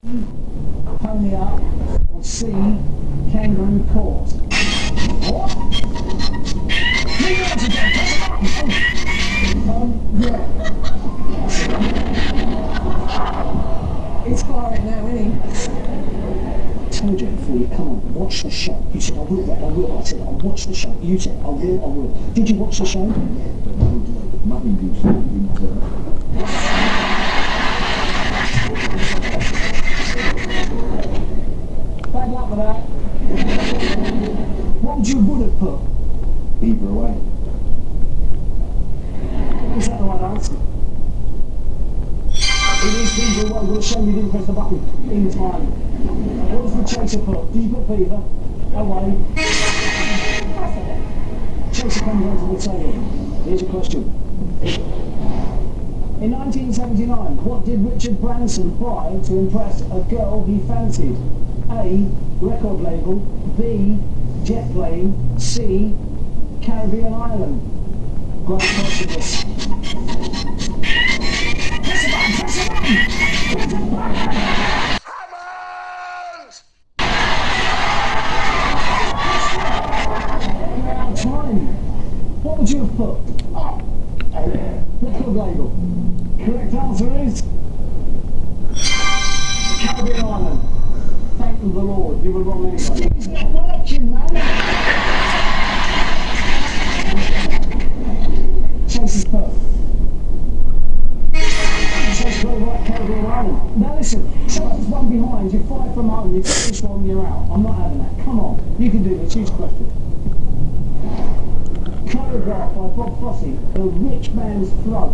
Pony Up, or C, Kangaroo Court? What? Leave it on again, press the button. Yeah. It's firing now, isn't he? I told you before you come on, watch the show. You said, I will, Red, I will. I said, I'll watch the show. You said, I will. Did you watch the show? Nothing you said. Bad luck with that. What would have put? Either way. Is that the right answer? It is Beaver away. We'll show you didn't press the button in time. What does the chaser put? Do you put Beaver away? Chaser comes onto the table. Here's your question. In 1979, what did Richard Branson buy to impress a girl he fancied? A. Record label. B. Jet plane. C. Caribbean island. Great question this. Press the button! Press the button! Hammond! Now time. What would you have put? Record label. Correct answer is Caribbean island. Thank the Lord, you were wrong anyway. It's not working, man. Chase's put. Chase goes like Caribbean island. Now listen, someone's one behind, you're 5 from home, you get this wrong, you're out. I'm not having that. Come on, you can do this. Choose question. Choreographed by Bob Fosse, The Rich Man's Throat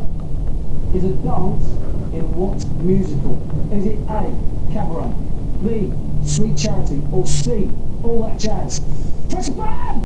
is a dance in what musical? Is it A, Cabaret, B, Sweet Charity, or C, All That Jazz? Press the button!